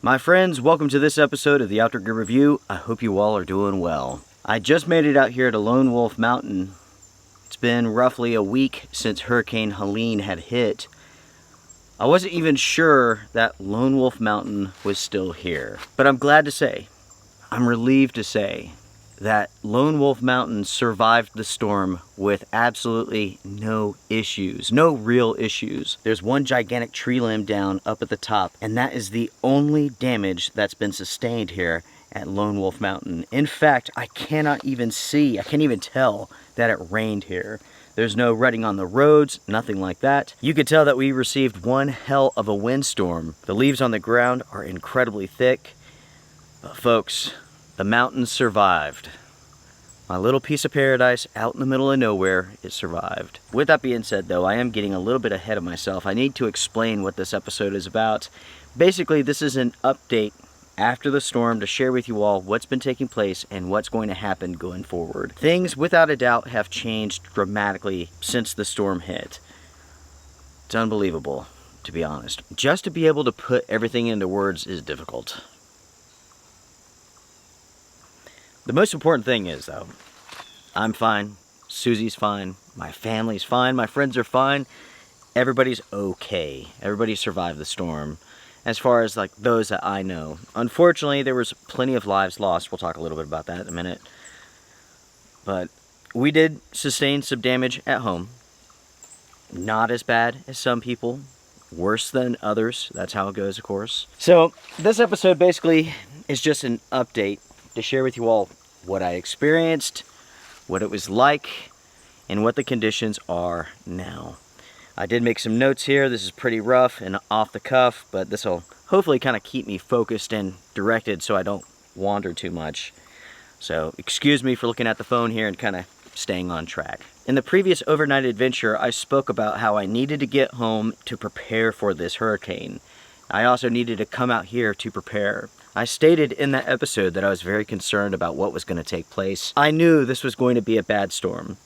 My friends, welcome to this episode of the TOGR Review. I hope you all are doing well. I just made it out here to Lone Wolf Mountain. It's been roughly a week since Hurricane Helene had hit. I wasn't even sure that Lone Wolf Mountain was still here. But I'm glad to say, I'm relieved to say, that Lone Wolf Mountain survived the storm with absolutely no issues, no real issues. There's one gigantic tree limb down up at the top, and that is the only damage that's been sustained here at Lone Wolf Mountain. In fact, I can't even tell that it rained here. There's no rutting on the roads, nothing like that. You could tell that we received one hell of a windstorm. The leaves on the ground are incredibly thick, but folks, the mountains survived. My little piece of paradise out in the middle of nowhere, it survived. With that being said though, I am getting a little bit ahead of myself. I need to explain what this episode is about. Basically, this is an update after the storm to share with you all what's been taking place and what's going to happen going forward. Things, without a doubt, have changed dramatically since the storm hit. It's unbelievable, to be honest. Just to be able to put everything into words is difficult. The most important thing is, though, I'm fine, Susie's fine, my family's fine, my friends are fine, everybody's okay. Everybody survived the storm, as far as like those that I know. Unfortunately, there was plenty of lives lost. We'll talk a little bit about that in a minute. But we did sustain some damage at home. Not as bad as some people, worse than others. That's how it goes, of course. So this episode basically is just an update to share with you all what I experienced, what it was like, and what the conditions are now. I did make some notes here. This is pretty rough and off the cuff, but this will hopefully kind of keep me focused and directed so I don't wander too much. So excuse me for looking at the phone here and kind of staying on track. In the previous overnight adventure, I spoke about how I needed to get home to prepare for this hurricane. I also needed to come out here to prepare. I stated in that episode that I was very concerned about what was going to take place. I knew this was going to be a bad storm,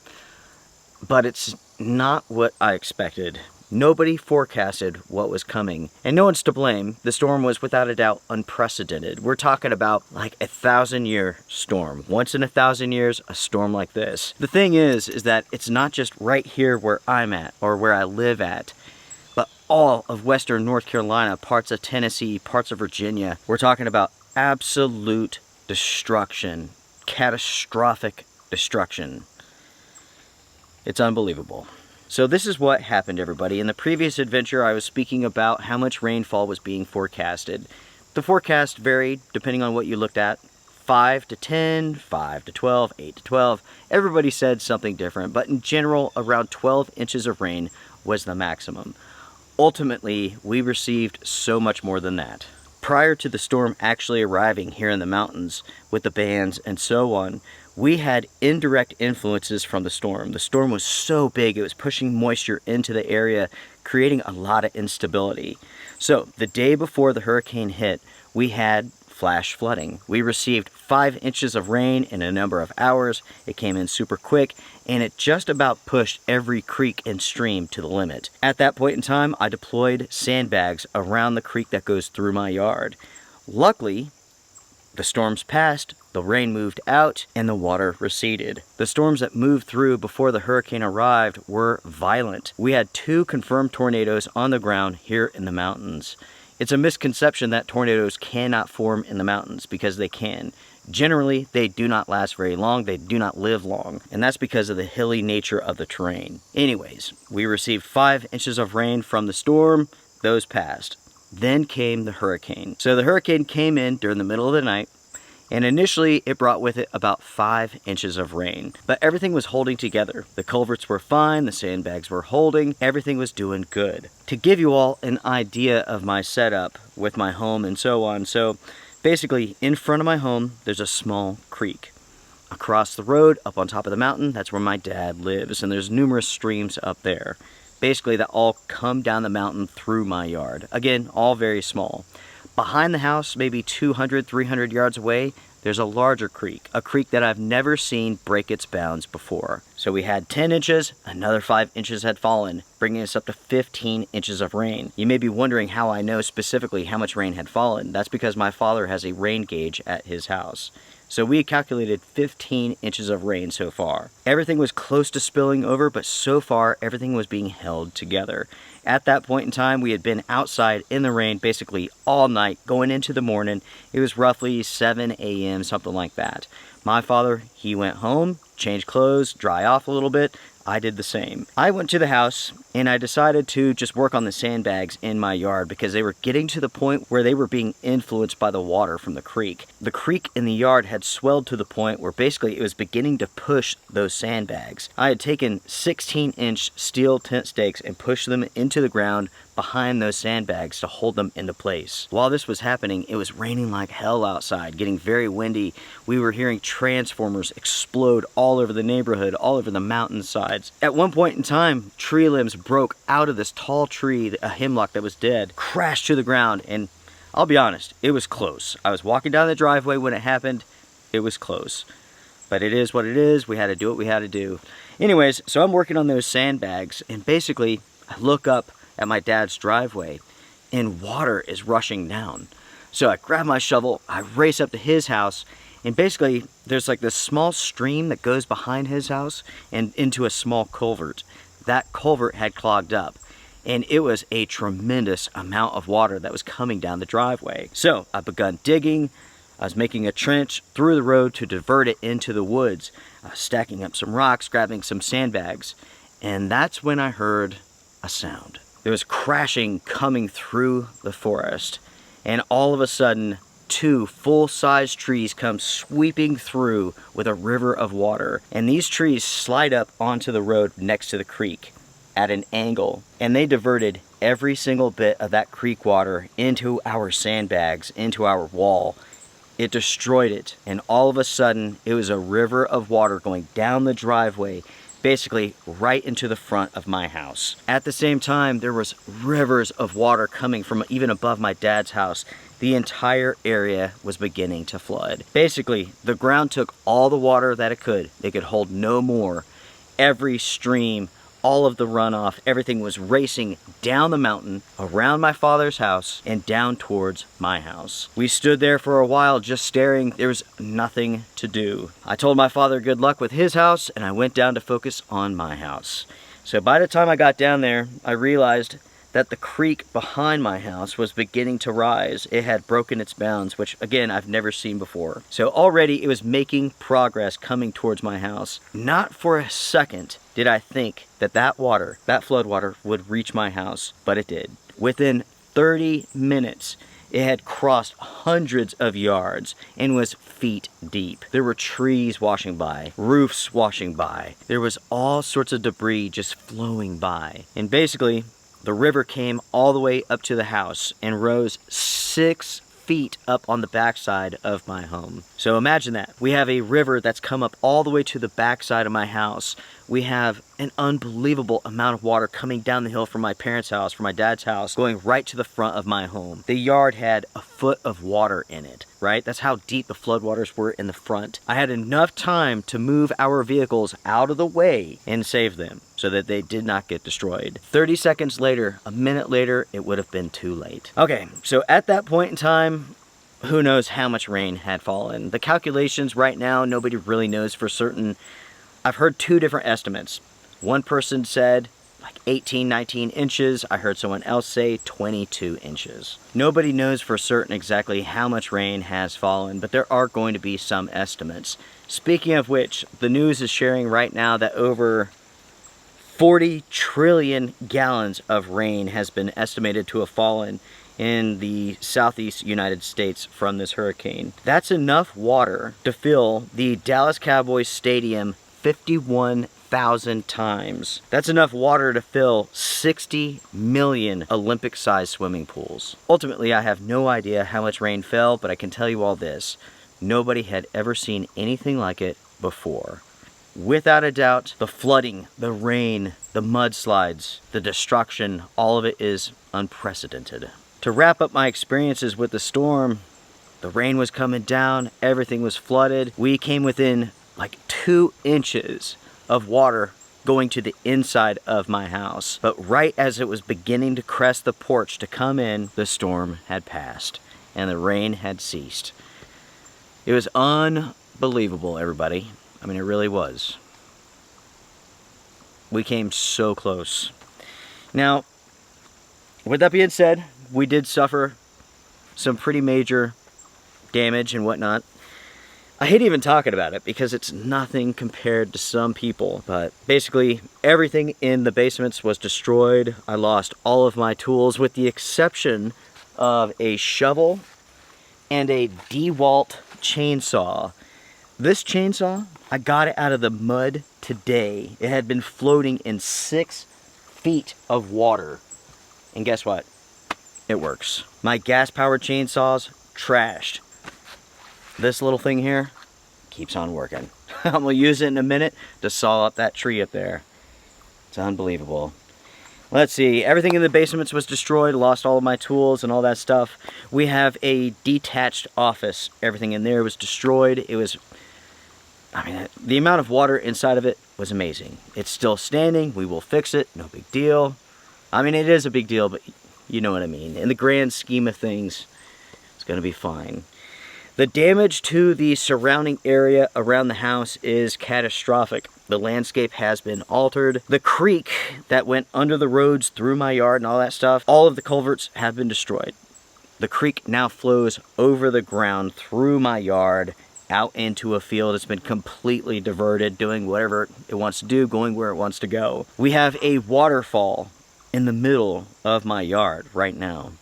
but it's not what I expected. Nobody forecasted what was coming, and no one's to blame. The storm was without a doubt unprecedented. We're talking about like a 1,000-year storm. Once in 1,000 years, a storm like this. The thing is that it's not just right here where I'm at or where I live at, but all of western North Carolina, parts of Tennessee, parts of Virginia. We're talking about absolute destruction, catastrophic destruction. It's unbelievable. So this is what happened, everybody. In the previous adventure, I was speaking about how much rainfall was being forecasted. The forecast varied depending on what you looked at. 5 to 10, 5 to 12, 8 to 12. Everybody said something different, but in general, around 12 inches of rain was the maximum. Ultimately, we received so much more than that. Prior to the storm actually arriving here in the mountains with the bands and so on, we had indirect influences from the storm. The storm was so big, it was pushing moisture into the area, creating a lot of instability. So the day before the hurricane hit, we had flash flooding. We received 5 inches of rain in a number of hours. It came in super quick, and it just about pushed every creek and stream to the limit. At that point in time, I deployed sandbags around the creek that goes through my yard. Luckily, the storms passed, the rain moved out, and the water receded. The storms that moved through before the hurricane arrived were violent. We had 2 confirmed tornadoes on the ground here in the mountains. It's a misconception that tornadoes cannot form in the mountains, because they can. Generally, they do not last very long, they do not live long, and that's because of the hilly nature of the terrain. Anyways, we received 5 inches of rain from the storm. Those passed. Then came the hurricane. So the hurricane came in during the middle of the night, and initially it brought with it about 5 inches of rain. But everything was holding together. The culverts were fine, the sandbags were holding, everything was doing good. To give you all an idea of my setup with my home and so on, so basically in front of my home there's a small creek. Across the road, up on top of the mountain, that's where my dad lives, and there's numerous streams up there. Basically that all come down the mountain through my yard. Again, all very small. Behind the house, maybe 200, 300 yards away, there's a larger creek, a creek that I've never seen break its bounds before. So we had 10 inches, another 5 inches had fallen, bringing us up to 15 inches of rain. You may be wondering how I know specifically how much rain had fallen. That's because my father has a rain gauge at his house. So we calculated 15 inches of rain so far. Everything was close to spilling over, but so far everything was being held together. At that point in time, we had been outside in the rain basically all night, going into the morning. It was roughly 7 a.m., something like that. My father, he went home, changed clothes, dry off a little bit. I did the same. I went to the house and I decided to just work on the sandbags in my yard because they were getting to the point where they were being influenced by the water from the creek. The creek in the yard had swelled to the point where basically it was beginning to push those sandbags. I had taken 16-inch steel tent stakes and pushed them into the ground behind those sandbags to hold them into place. While this was happening, it was raining like hell outside, getting very windy. We were hearing transformers explode all over the neighborhood, all over the mountainsides. At one point in time, tree limbs broke out of this tall tree, a hemlock that was dead, crashed to the ground, and I'll be honest, it was close. I was walking down the driveway when it happened. It was close. But it is what it is. We had to do what we had to do. Anyways, so I'm working on those sandbags, and basically, I look up at my dad's driveway and water is rushing down. So I grab my shovel, I race up to his house, and basically there's like this small stream that goes behind his house and into a small culvert. That culvert had clogged up and it was a tremendous amount of water that was coming down the driveway. So I begun digging. I was making a trench through the road to divert it into the woods, stacking up some rocks, grabbing some sandbags, and that's when I heard a sound. There was crashing coming through the forest, and all of a sudden, 2 full-size trees come sweeping through with a river of water, and these trees slide up onto the road next to the creek at an angle, and they diverted every single bit of that creek water into our sandbags, into our wall. It destroyed it, and all of a sudden, it was a river of water going down the driveway, basically right into the front of my house. At the same time, there was rivers of water coming from even above my dad's house. The entire area was beginning to flood. Basically, the ground took all the water that it could. It could hold no more. Every stream, all of the runoff, everything was racing down the mountain, around my father's house, and down towards my house. We stood there for a while just staring. There was nothing to do. I told my father good luck with his house, and I went down to focus on my house. So by the time I got down there, I realized that the creek behind my house was beginning to rise. It had broken its bounds, which again, I've never seen before. So already it was making progress coming towards my house. Not for a second did I think that that water, that flood water, would reach my house, but it did. Within 30 minutes, it had crossed hundreds of yards and was feet deep. There were trees washing by, roofs washing by. There was all sorts of debris just flowing by. And basically, the river came all the way up to the house and rose 6 feet up on the backside of my home. So imagine that. We have a river that's come up all the way to the backside of my house. We have an unbelievable amount of water coming down the hill from my parents' house, from my dad's house, going right to the front of my home. The yard had a foot of water in it, right? That's how deep the floodwaters were in the front. I had enough time to move our vehicles out of the way and save them so that they did not get destroyed. 30 seconds later, a minute later, it would have been too late. Okay, so at that point in time, who knows how much rain had fallen. The calculations right now, nobody really knows for certain. I've heard 2 different estimates. One person said like 18, 19 inches. I heard someone else say 22 inches. Nobody knows for certain exactly how much rain has fallen, but there are going to be some estimates. Speaking of which, the news is sharing right now that over 40 trillion gallons of rain has been estimated to have fallen in the southeast United States from this hurricane. That's enough water to fill the Dallas Cowboys Stadium 51,000 times. That's enough water to fill 60 million Olympic-sized swimming pools. Ultimately, I have no idea how much rain fell, but I can tell you all this. Nobody had ever seen anything like it before. Without a doubt, the flooding, the rain, the mudslides, the destruction, all of it is unprecedented. To wrap up my experiences with the storm, The rain was coming down, everything was flooded. We came within like 2 inches of water going to the inside of my house. But right as it was beginning to crest the porch to come in, the storm had passed and the rain had ceased. It was unbelievable, everybody. I mean, it really was. We came so close. Now, with that being said, we did suffer some pretty major damage and whatnot. I hate even talking about it because it's nothing compared to some people, but basically everything in the basements was destroyed. I lost all of my tools with the exception of a shovel and a DeWalt chainsaw. This chainsaw, I got it out of the mud today. It had been floating in 6 feet of water. And guess what? It works. My gas-powered chainsaws, trashed. This little thing here keeps on working. I'm gonna use it in a minute to saw up that tree up there. It's unbelievable. Let's see, everything in the basements was destroyed, lost all of my tools and all that stuff. We have a detached office. Everything in there was destroyed. It was, I mean, the amount of water inside of it was amazing. It's still standing, we will fix it, no big deal. I mean, it is a big deal, but you know what I mean. In the grand scheme of things, it's gonna be fine. The damage to the surrounding area around the house is catastrophic. The landscape has been altered. The creek that went under the roads through my yard and all that stuff, all of the culverts have been destroyed. The creek now flows over the ground through my yard out into a field. It's been completely diverted, doing whatever it wants to do, going where it wants to go. We have a waterfall in the middle of my yard right now.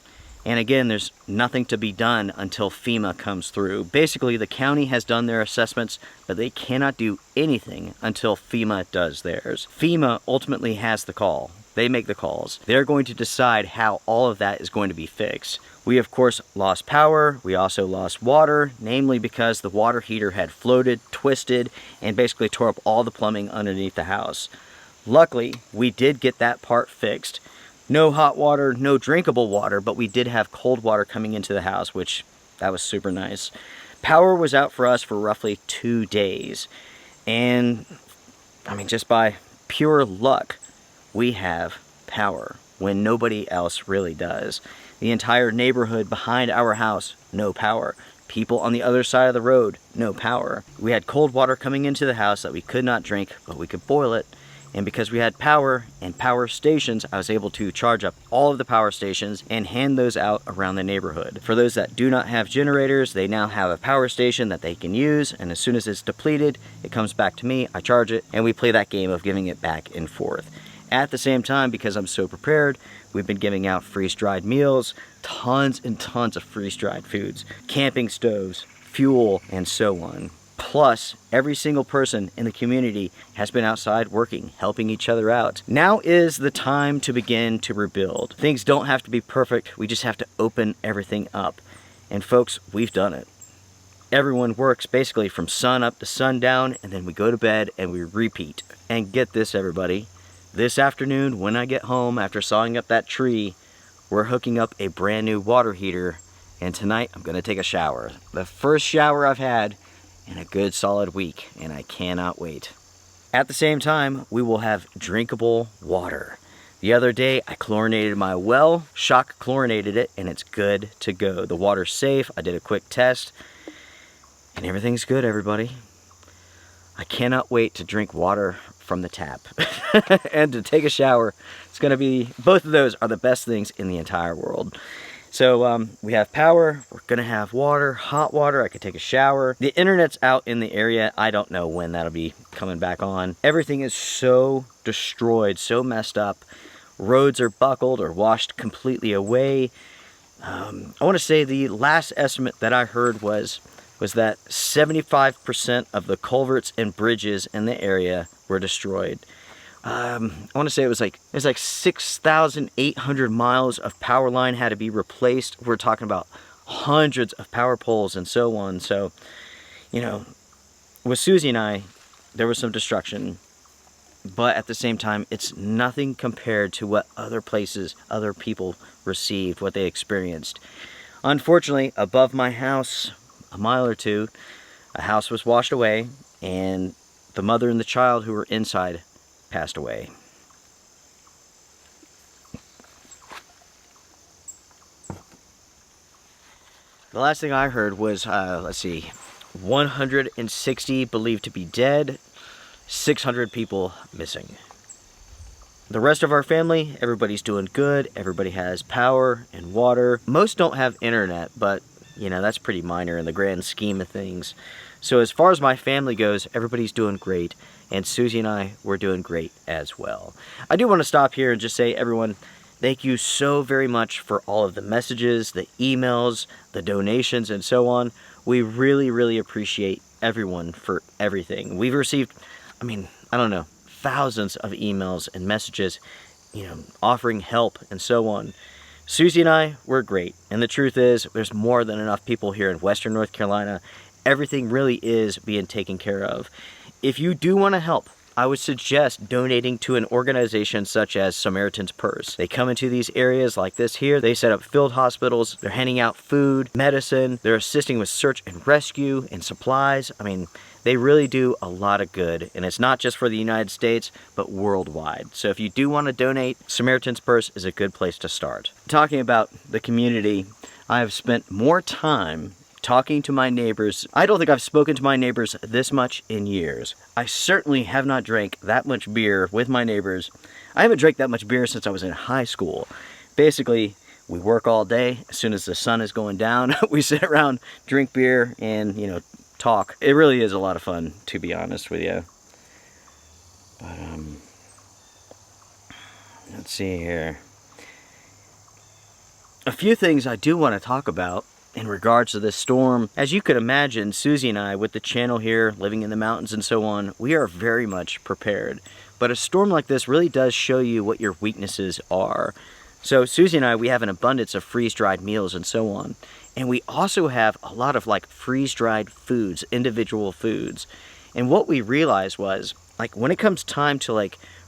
And again, there's nothing to be done until FEMA comes through. Basically, the county has done their assessments, but they cannot do anything until FEMA does theirs. FEMA ultimately has the call. They make the calls. They're going to decide how all of that is going to be fixed. We, of course, lost power. We also lost water, namely because the water heater had floated, twisted, and basically tore up all the plumbing underneath the house. Luckily, we did get that part fixed. No hot water, no drinkable water, but we did have cold water coming into the house, which that was super nice. Power was out for us for roughly 2 days. And, I mean, just by pure luck, we have power when nobody else really does. The entire neighborhood behind our house, no power. People on the other side of the road, no power. We had cold water coming into the house that we could not drink, but we could boil it. And because we had power and power stations, I was able to charge up all of the power stations and hand those out around the neighborhood. For those that do not have generators, they now have a power station that they can use, and as soon as it's depleted, it comes back to me, I charge it, and we play that game of giving it back and forth. At the same time, because I'm so prepared, we've been giving out freeze-dried meals, tons and tons of freeze-dried foods, camping stoves, fuel, and so on. Plus, every single person in the community has been outside working, helping each other out. Now is the time to begin to rebuild. Things don't have to be perfect, we just have to open everything up. And folks, we've done it. Everyone works basically from sun up to sundown, and then we go to bed and we repeat. And get this, everybody, this afternoon when I get home after sawing up that tree, we're hooking up a brand new water heater, and tonight I'm gonna take a shower. The first shower I've had in a good solid week, and I cannot wait. At the same time, we will have drinkable water. The other day, I chlorinated my well, shock chlorinated it, and it's good to go. The water's safe, I did a quick test, and everything's good, everybody. I cannot wait to drink water from the tap and to take a shower. It's gonna be, both of those are the best things in the entire world. So we have power, we're gonna have water, hot water, I could take a shower. The internet's out in the area, I don't know when that'll be coming back on. Everything is so destroyed, so messed up. Roads are buckled or washed completely away. I wanna say the last estimate that I heard was that 75% of the culverts and bridges in the area were destroyed. I want to say it was like 6,800 miles of power line had to be replaced. We're talking about hundreds of power poles and so on. So, you know, with Susie and I, there was some destruction, but at the same time, it's nothing compared to what other places, other people received, what they experienced. Unfortunately, above my house, a mile or two, a house was washed away, and the mother and the child who were inside passed away. The last thing I heard was, 160 believed to be dead, 600 people missing. The rest of our family, everybody's doing good. Everybody has power and water. Most don't have internet, but that's pretty minor in the grand scheme of things. So as far as my family goes, everybody's doing great, and Susie and I, we're doing great as well. I do want to stop here and just say, everyone, thank you so very much for all of the messages, the emails, the donations, and so on. We really, really appreciate everyone for everything. We've received, thousands of emails and messages, offering help and so on. Susie and I, we're great. And the truth is, there's more than enough people here in Western North Carolina. Everything really is being taken care of. If you do want to help, I would suggest donating to an organization such as Samaritan's Purse. They come into these areas like this here. They set up field hospitals. They're handing out food, medicine. They're assisting with search and rescue and supplies. They really do a lot of good, and it's not just for the United States, but worldwide. So if you do want to donate, Samaritan's Purse is a good place to start. Talking about the community, I have spent more time talking to my neighbors. I don't think I've spoken to my neighbors this much in years. I certainly have not drank that much beer with my neighbors. I haven't drank that much beer since I was in high school. Basically, we work all day. As soon as the sun is going down, we sit around, drink beer, and, talk. It really is a lot of fun, to be honest with you. But, let's see here. A few things I do want to talk about in regards to this storm. As you could imagine, Susie and I, with the channel here, living in the mountains and so on, we are very much prepared. But a storm like this really does show you what your weaknesses are. So Susie and I, we have an abundance of freeze-dried meals and so on. And we also have a lot of freeze-dried foods, individual foods. And what we realized was, when it comes time to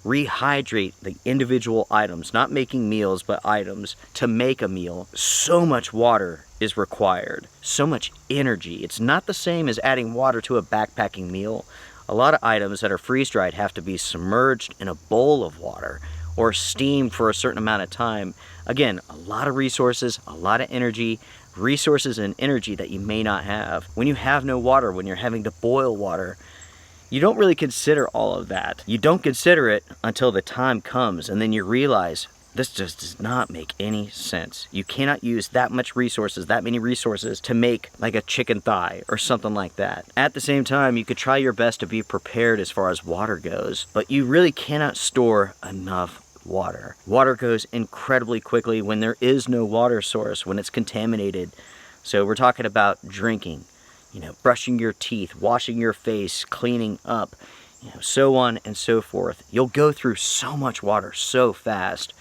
rehydrate the individual items, not making meals, but items, to make a meal, so much water is required, so much energy. It's not the same as adding water to a backpacking meal. A lot of items that are freeze-dried have to be submerged in a bowl of water or steamed for a certain amount of time. Again, a lot of resources, a lot of energy, resources and energy that you may not have. When you have no water, when you're having to boil water, you don't really consider all of that. You don't consider it until the time comes, and then you realize this just does not make any sense. You cannot use that much resources, that many resources, to make a chicken thigh or something like that. At the same time, you could try your best to be prepared as far as water goes, but you really cannot store enough water. Water goes incredibly quickly when there is no water source, when it's contaminated. So we're talking about drinking, brushing your teeth, washing your face, cleaning up, so on and so forth. You'll go through so much water so fast.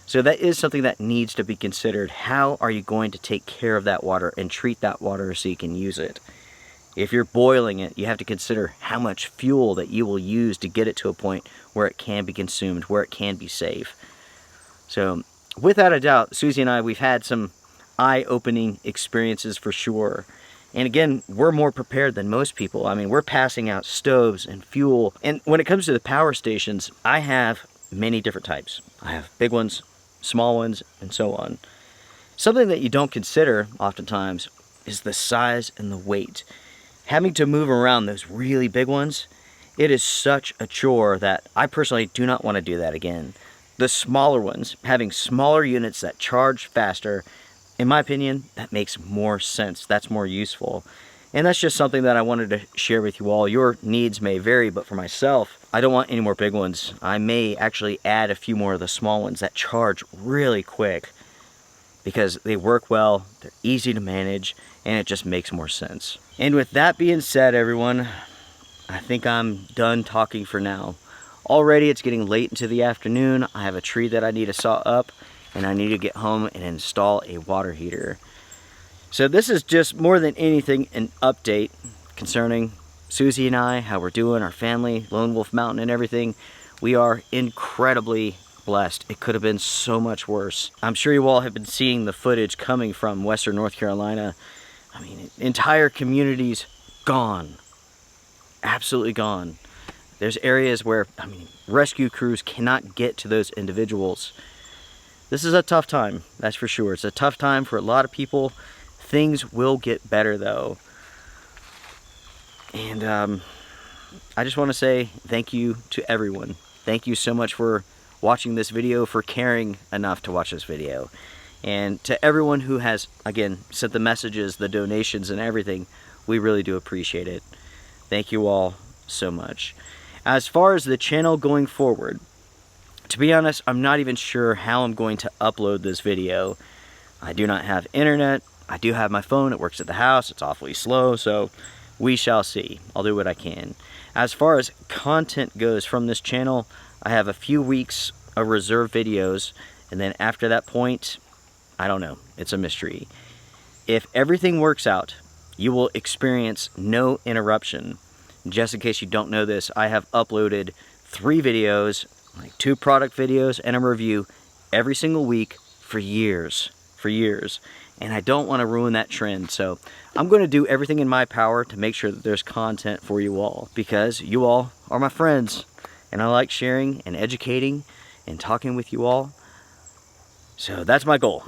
So that is something that needs to be considered. How are you going to take care of that water and treat that water so you can use it? If you're boiling it, you have to consider how much fuel that you will use to get it to a point where it can be consumed, where it can be safe. So, without a doubt, Susie and I, we've had some eye-opening experiences for sure. And again, we're more prepared than most people. We're passing out stoves and fuel. And when it comes to the power stations, I have many different types. I have big ones, small ones, and so on. Something that you don't consider oftentimes is the size and the weight. Having to move around those really big ones, it is such a chore that I personally do not want to do that again. The smaller ones, having smaller units that charge faster, in my opinion, that makes more sense. That's more useful. And that's just something that I wanted to share with you all. Your needs may vary, but for myself, I don't want any more big ones. I may actually add a few more of the small ones that charge really quick because they work well, they're easy to manage, and it just makes more sense. And with that being said, everyone, I think I'm done talking for now. Already it's getting late into the afternoon. I have a tree that I need to saw up, and I need to get home and install a water heater. So this is just more than anything an update concerning Susie and I, how we're doing, our family, Lone Wolf Mountain and everything. We are incredibly blessed. It could have been so much worse. I'm sure you all have been seeing the footage coming from Western North Carolina. I mean, entire communities gone. Absolutely gone. There's areas where, I mean, rescue crews cannot get to those individuals. This is a tough time, that's for sure. It's a tough time for a lot of people. Things will get better though. And I just want to say thank you to everyone. Thank you so much for watching this video, for caring enough to watch this video. And to everyone who has, again, sent the messages, the donations and everything, we really do appreciate it. Thank you all so much. As far as the channel going forward, to be honest, I'm not even sure how I'm going to upload this video. I do not have internet. I do have my phone. It works at the house. It's awfully slow, so we shall see. I'll do what I can. As far as content goes from this channel, I have a few weeks of reserved videos, and then after that point, I don't know. It's a mystery. If everything works out, you will experience no interruption. Just in case you don't know this, I have uploaded 3 videos, like 2 product videos and a review every single week for years. And I don't want to ruin that trend, so I'm going to do everything in my power to make sure that there's content for you all, because you all are my friends, and I like sharing and educating and talking with you all. So that's my goal.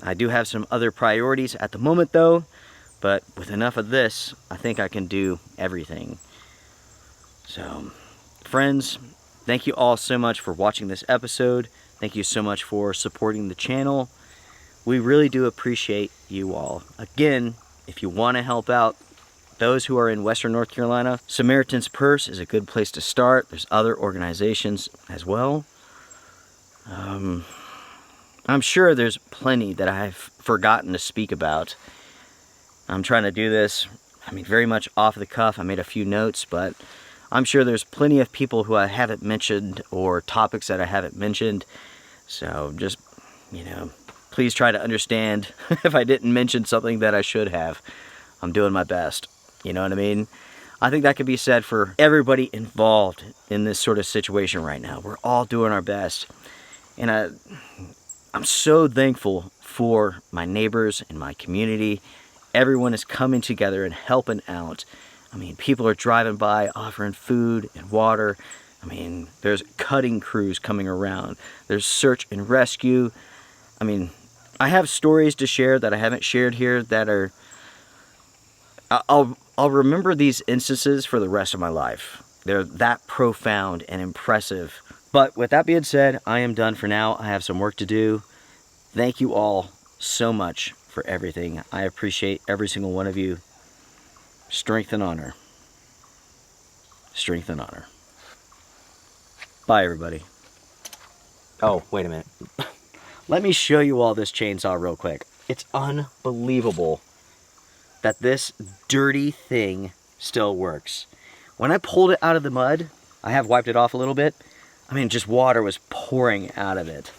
I do have some other priorities at the moment though, but with enough of this, I think I can do everything. So, friends, thank you all so much for watching this episode. Thank you so much for supporting the channel. We really do appreciate you all. Again, if you want to help out those who are in Western North Carolina, Samaritan's Purse is a good place to start. There's other organizations as well. I'm sure there's plenty that I've forgotten to speak about. I'm trying to do this, I mean, very much off the cuff. I made a few notes, but I'm sure there's plenty of people who I haven't mentioned or topics that I haven't mentioned. So just, you know, please try to understand if I didn't mention something that I should have. I'm doing my best. You know what I mean? I think that could be said for everybody involved in this sort of situation right now. We're all doing our best. And I'm so thankful for my neighbors and my community. Everyone is coming together and helping out. I mean, people are driving by offering food and water. I mean, there's cutting crews coming around. There's search and rescue. I mean, I have stories to share that I haven't shared here that are... I'll remember these instances for the rest of my life. They're that profound and impressive. But with that being said, I am done for now. I have some work to do. Thank you all so much for everything. I appreciate every single one of you. Strength and honor. Strength and honor. Bye, everybody. Oh, wait a minute. Let me show you all this chainsaw real quick. It's unbelievable that this dirty thing still works. When I pulled it out of the mud, I have wiped it off a little bit. I mean, just water was pouring out of it.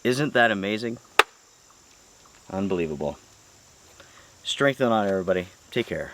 Isn't that amazing? Unbelievable. Strength and honor, everybody. Take care.